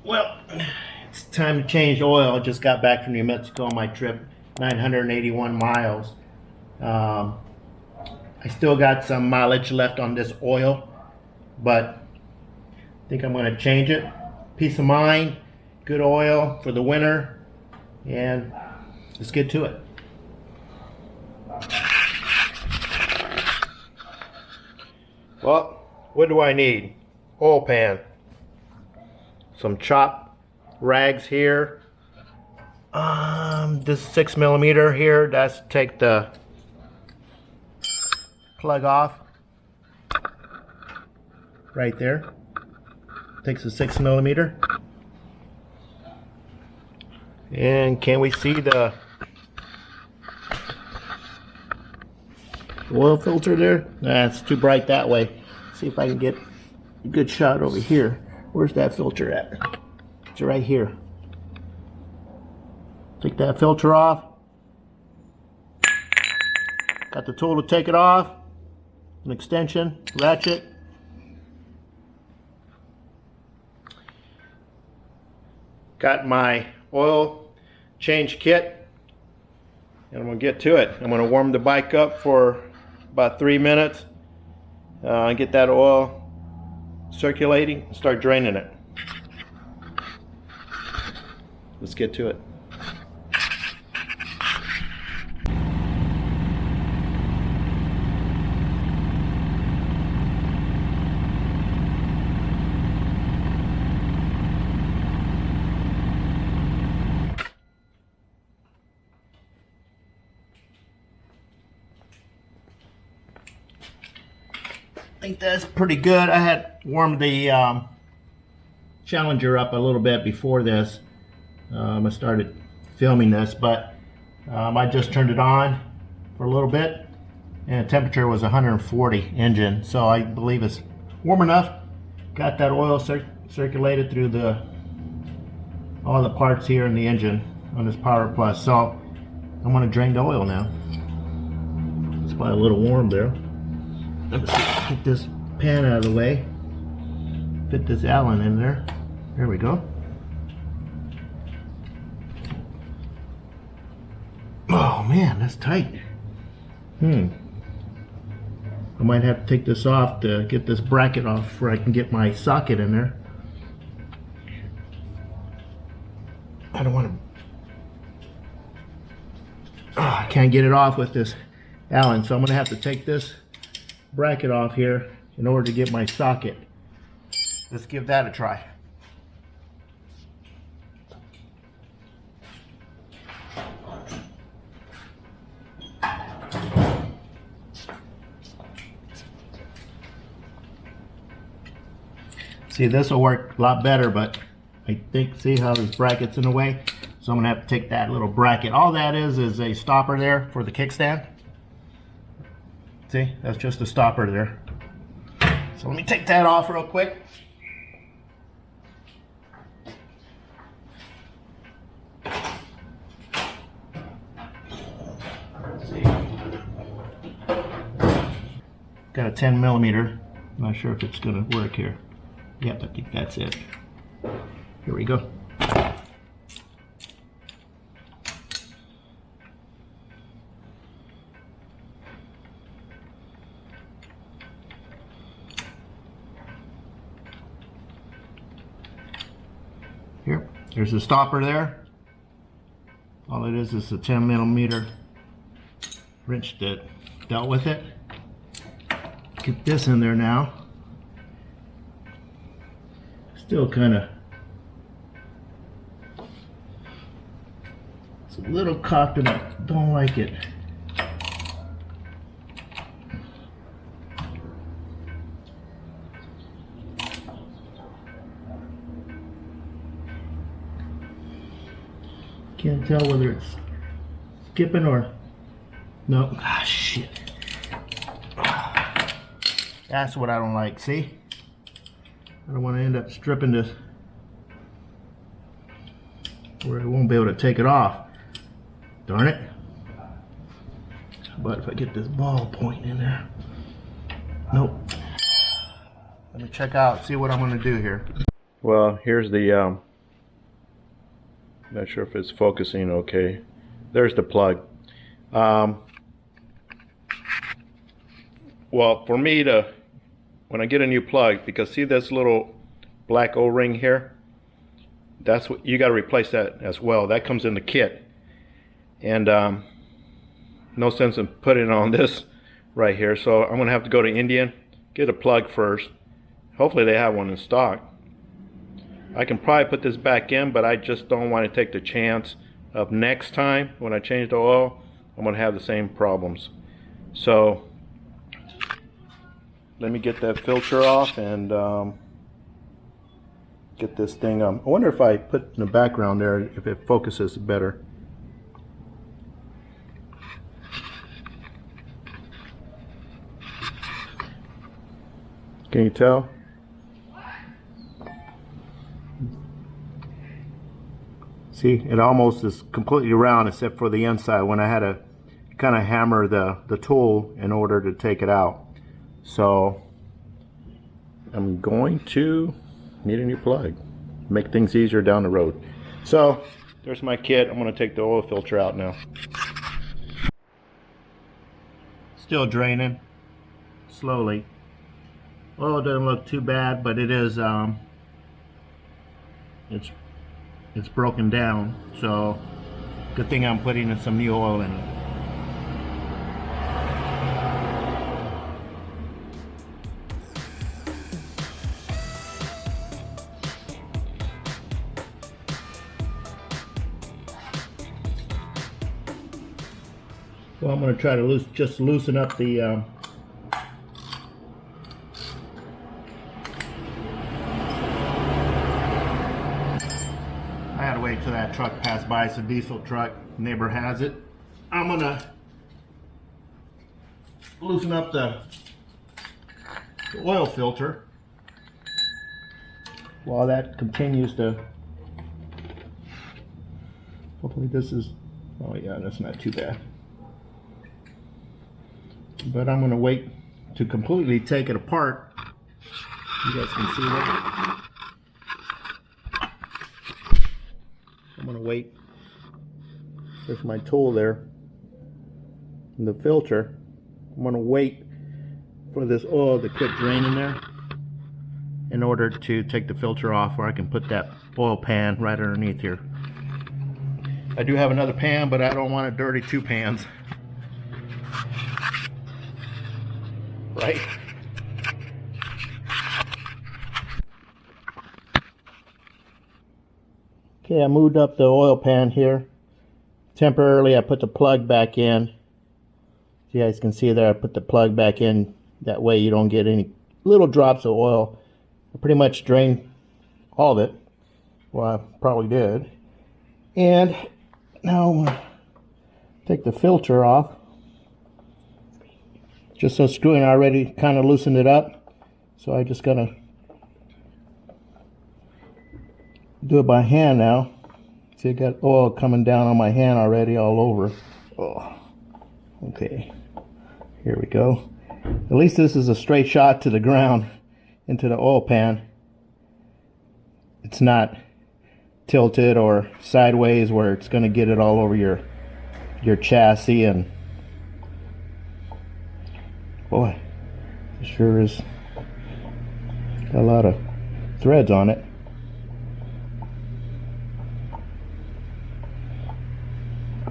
Well, it's time to change oil. I just got back from New Mexico on my trip, 981 miles. I still got some mileage left on this oil, but I think I'm going to change it. Peace of mind, good oil for the winter, and let's get to it. Well, what do I need? Oil pan, some chopped rags here. This 6mm here, that's to take the plug off. Right there. Takes a 6mm. And can we see the oil filter there? Nah, it's too bright that way. See if I can get a good shot over here. Where's that filter at? It's right here. Take that filter off. Got the tool to take it off. An extension, ratchet. Got my oil change kit, and I'm going to get to it. I'm going to warm the bike up for about 3 minutes, get that oil circulating, and start draining it. Let's get to it. I think that's pretty good. I had warmed the Challenger up a little bit before this. I started filming this, but I just turned it on for a little bit, and the temperature was 140 engine, so I believe it's warm enough. Got that oil circulated through all the parts here in the engine on this Power Plus. So I'm going to drain the oil now. It's probably a little warm there. Let me get this pan out of the way. Fit this Allen in there. There we go. Oh man, that's tight. I might have to take this off to get this bracket off before I can get my socket in there. I don't want to. I can't get it off with this Allen, so I'm going to have to take this bracket off here in order to get my socket. Let's give that a try. See, this will work a lot better, but I think, see how this bracket's in the way? So I'm gonna have to take that little bracket. All that is a stopper there for the kickstand. See, that's just a stopper there. So let me take that off real quick. Let's see. Got a 10mm. Not sure if it's gonna work here. Yep, I think that's it. Here we go. Here, there's a stopper there. All it is a 10mm wrench that dealt with it. Get this in there now. Still kind of, it's a little cocked and I don't like it. Can't tell whether it's skipping or no. Ah, shit. That's what I don't like. See? I don't want to end up stripping this where I won't be able to take it off. Darn it. But if I get this ball point in there. Nope. Let me check out, see what I'm going to do here. Well, here's the Not sure if it's focusing okay. There's the plug. Well, for me to, when I get a new plug, because see this little black O-ring here? That's what you got to replace that as well. That comes in the kit. And no sense in putting it on this right here. So I'm going to have to go to Indian, get a plug first. Hopefully they have one in stock. I can probably put this back in, but I just don't want to take the chance of next time when I change the oil, I'm going to have the same problems. So let me get that filter off and get this thing. I wonder if I put in the background there, if it focuses better. Can you tell? See, it almost is completely round except for the inside when I had to kind of hammer the tool in order to take it out. So I'm going to need a new plug. Make things easier down the road. So there's my kit. I'm going to take the oil filter out now. Still draining slowly. Oil doesn't look too bad, but it is it's broken down, so good thing I'm putting in some new oil in it. So I'm going to try to loosen up the I had to wait till that truck passed by. It's a diesel truck. Neighbor has it. I'm gonna loosen up the oil filter while that continues to. Hopefully this is. Oh yeah, that's not too bad. But I'm gonna wait to completely take it apart. You guys can see that. I'm going to wait. There's my tool there. And the filter. I'm going to wait for this oil to quit draining there in order to take the filter off, or I can put that oil pan right underneath here. I do have another pan, but I don't want to dirty two pans. Right? Okay, I moved up the oil pan here. Temporarily, I put the plug back in. You guys can see there, I put the plug back in. That way you don't get any little drops of oil. I pretty much drained all of it. Well, I probably did. And now I'm going to take the filter off. Just so screwing, I already kind of loosened it up. So I just got to do it by hand now. See, I got oil coming down on my hand already all over. Oh, okay. Here we go. At least this is a straight shot to the ground into the oil pan. It's not tilted or sideways where it's going to get it all over your chassis. And boy, it sure is got a lot of threads on it.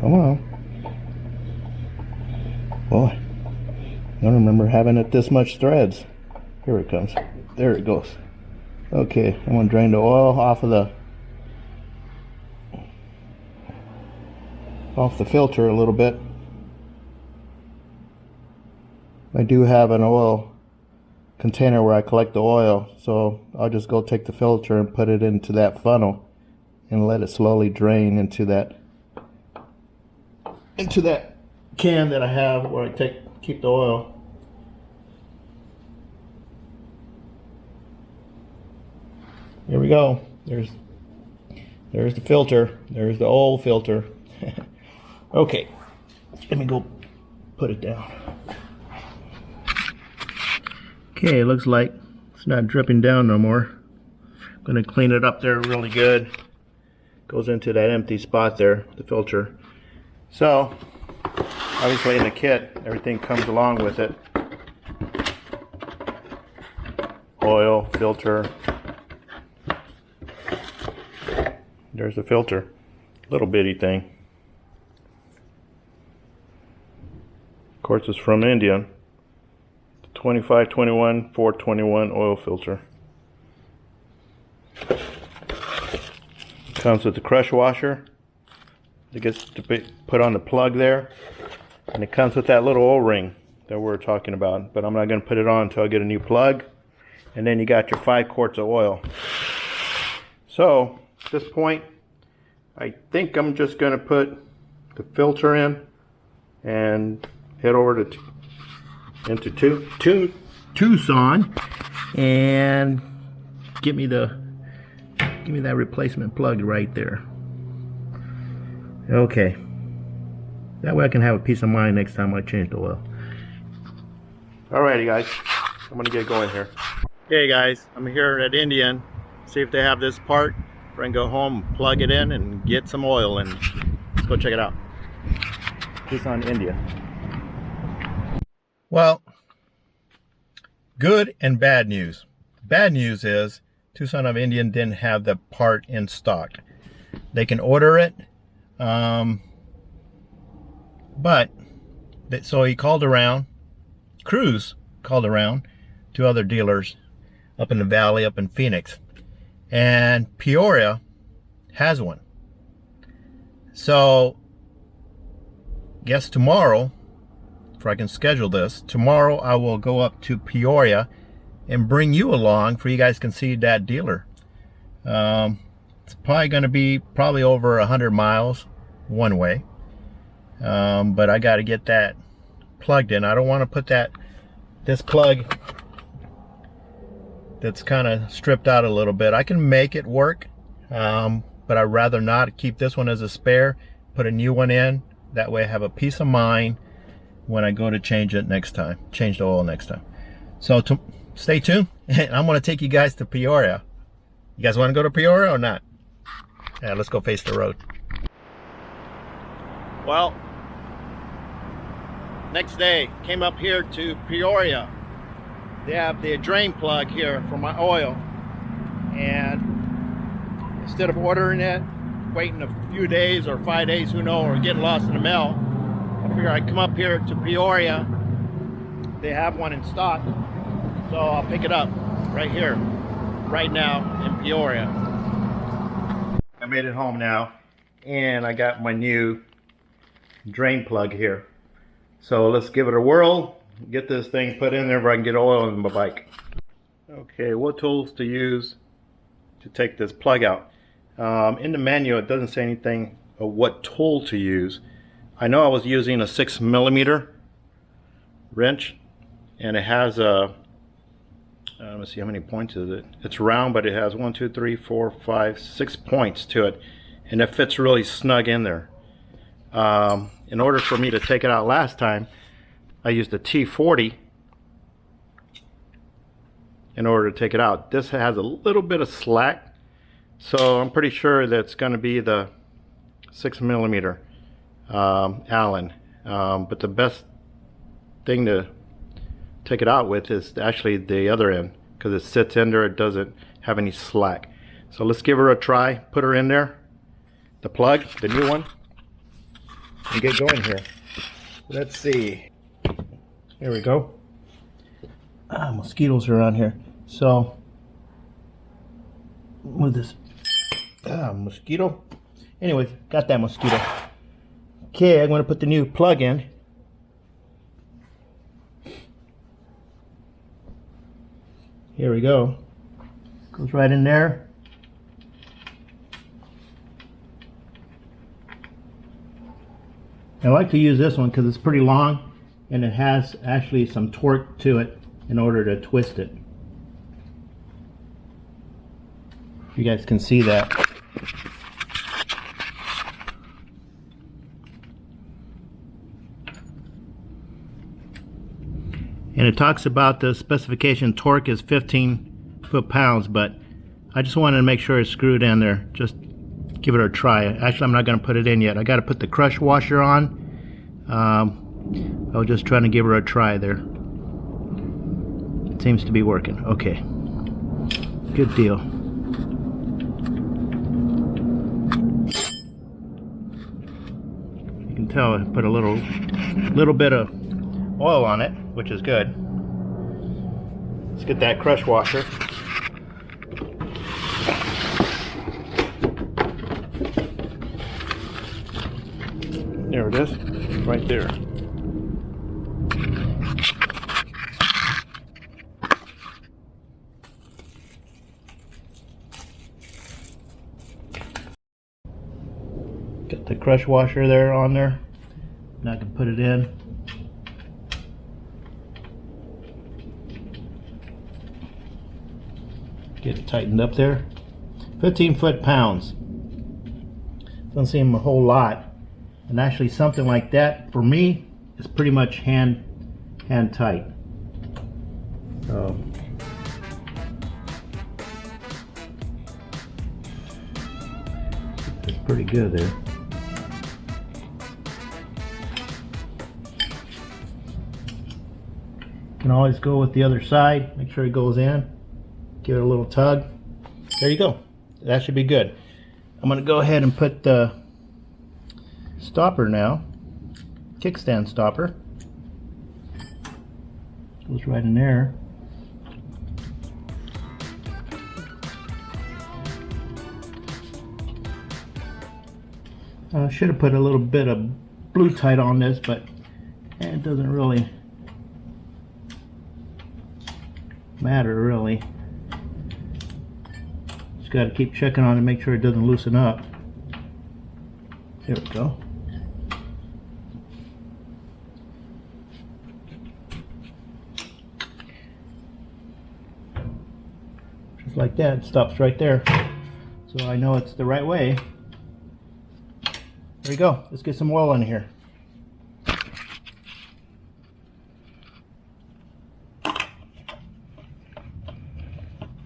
Come on. Boy, I don't remember having it this much threads. Here it comes. There it goes. Okay, I'm going to drain the oil off the filter a little bit. I do have an oil container where I collect the oil, so I'll just go take the filter and put it into that funnel and let it slowly drain into that can that I have where I keep the oil. Here we go. There's the filter. There's the oil filter. Okay, let me go put it down. Okay, it looks like it's not dripping down no more. I'm gonna clean it up there really good goes into that empty spot there, the filter. So obviously in the kit, everything comes along with it. Oil, filter. There's the filter, little bitty thing. Of course, it's from India. 2521 421 oil filter. Comes with the crush washer. It gets to be put on the plug there, and it comes with that little O-ring that we're talking about. But I'm not going to put it on until I get a new plug. And then you got your 5 quarts of oil. So at this point, I think I'm just going to put the filter in and head over to into Tucson and give me that replacement plug right there. Okay, that way I can have a peace of mind next time I change the oil. Alrighty guys, I'm gonna get going here. Hey guys, I'm here at Indian, see if they have this part. We're gonna go home, plug it in, and get some oil, and let's go check it out. Tucson, India. Well, good and bad news. Bad news is Tucson of Indian didn't have the part in stock. They can order it, so he called around, Cruz called around to other dealers up in the valley, up in Phoenix, and Peoria has one. So guess tomorrow, if I can schedule this, tomorrow I will go up to Peoria and bring you along for you guys can see that dealer. It's probably going to be over 100 miles one way, but I got to get that plugged in. I don't want to put this plug that's kind of stripped out a little bit. I can make it work, but I'd rather not. Keep this one as a spare, put a new one in, that way I have a peace of mind when I go to change it next time, change the oil next time. So stay tuned, and I'm going to take you guys to Peoria. You guys want to go to Peoria or not? Yeah, let's go face the road. Well, next day, came up here to Peoria. They have the drain plug here for my oil, and instead of ordering it, waiting a few days or 5 days, who knows, or getting lost in the mail, I figure I'd come up here to Peoria. They have one in stock, so I'll pick it up right here, right now in Peoria. I made it home now, and I got my new drain plug here. So let's give it a whirl, get this thing put in there where I can get oil in my bike. Okay, what tools to use to take this plug out? In the manual it doesn't say anything of what tool to use. I know I was using a 6mm wrench, and it has a, let's see how many points is it. It's round, but it has 1, 2, 3, 4, 5, 6 points to it, and it fits really snug in there. In order for me to take it out last time, I used a T40 in order to take it out. This has a little bit of slack, so I'm pretty sure that's going to be the 6mm Allen. But the best thing to take it out with is actually the other end, because it sits in there, it doesn't have any slack. So let's give her a try, put her in there, the plug, the new one, and get going here. Let's see. There we go. Mosquitoes are on here. So with this mosquito. Anyways, got that mosquito. Okay, I'm going to put the new plug in. Here we go. Goes right in there. I like to use this one because it's pretty long and it has actually some torque to it in order to twist it. You guys can see that. And it talks about the specification torque is 15 foot-pounds, but I just wanted to make sure it's screwed in there just give it a try. Actually, I'm not going to put it in yet. I got to put the crush washer on. I was just trying to give her a try there. It seems to be working. Okay, good deal. You can tell I put a little bit of oil on it, which is good. Let's get that crush washer. There it is, right there. Got the crush washer there on there. Now I can put it in. Get it tightened up there. 15 foot-pounds. Doesn't seem a whole lot. And actually something like that, for me, is pretty much hand tight. So it's pretty good there. You can always go with the other side, make sure it goes in. Give it a little tug. There you go. That should be good. I'm going to go ahead and put the stopper now. Kickstand stopper. Goes right in there. I should have put a little bit of blue tite on this, but it doesn't really matter really. Just got to keep checking on it, make sure it doesn't loosen up. There we go. Just like that, it stops right there. So I know it's the right way. There we go. Let's get some oil in here.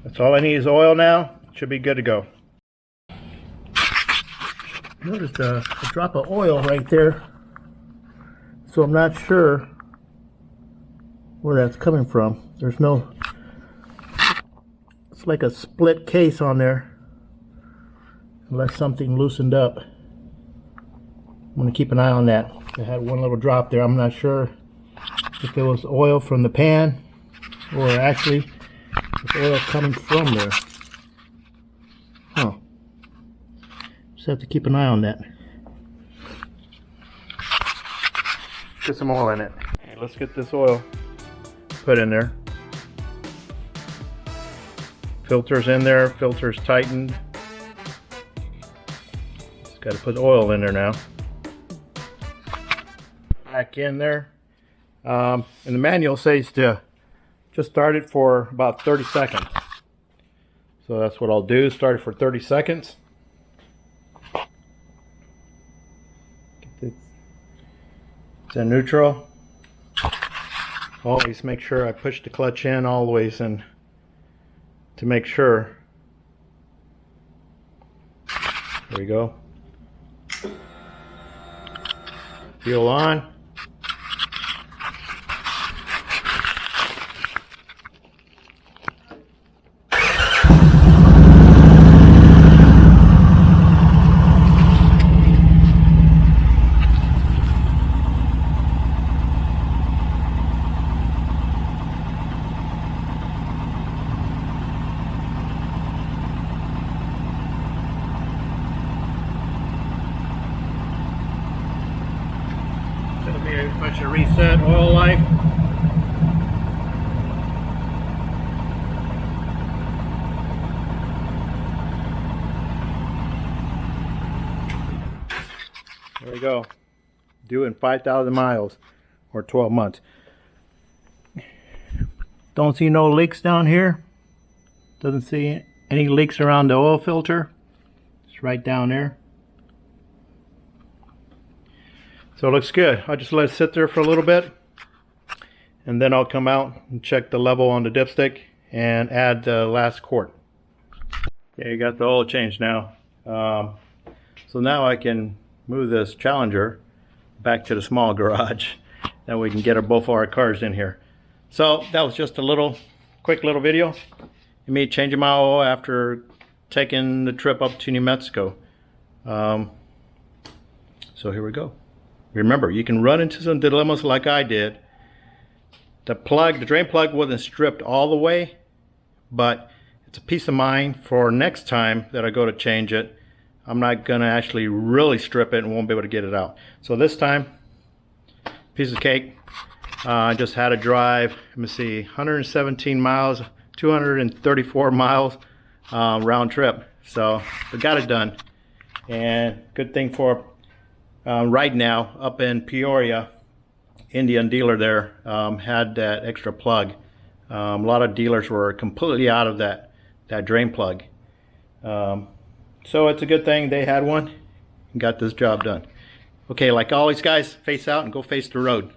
That's all I need is oil now. Should be good to go. Noticed a drop of oil right there. So I'm not sure where that's coming from. There's no, it's like a split case on there. Unless something loosened up. I'm going to keep an eye on that. I had one little drop there. I'm not sure if it was oil from the pan or actually it's oil coming from there. Huh. Just have to keep an eye on that. Get some oil in it. Okay, let's get this oil put in there. Filter's in there. Filter's tightened. Just got to put oil in there now. Back in there. And the manual says to just start it for about 30 seconds. So that's what I'll do. Start it for 30 seconds. It's in neutral. Always make sure I push the clutch in always and to make sure. There we go. Fuel on. It'll be a bunch of reset oil life. There we go. Due in 5,000 miles or 12 months. Don't see no leaks down here. Doesn't see any leaks around the oil filter. It's right down there. So it looks good. I'll just let it sit there for a little bit and then I'll come out and check the level on the dipstick and add the last quart. Okay, you got the oil change now. So now I can move this Challenger back to the small garage. Then we can get both our cars in here. So that was just a quick little video of me changing my oil after taking the trip up to New Mexico. So here we go. Remember, you can run into some dilemmas like I did. The drain plug wasn't stripped all the way, but it's a peace of mind for next time that I go to change it. I'm not gonna actually really strip it and won't be able to get it out. So this time, piece of cake. I just had to drive, let me see, 117 miles, 234 miles round trip. So I got it done. And good thing for right now, up in Peoria, Indian dealer there had that extra plug. A lot of dealers were completely out of that drain plug. So it's a good thing they had one and got this job done. Okay, like always guys, face out and go face the road.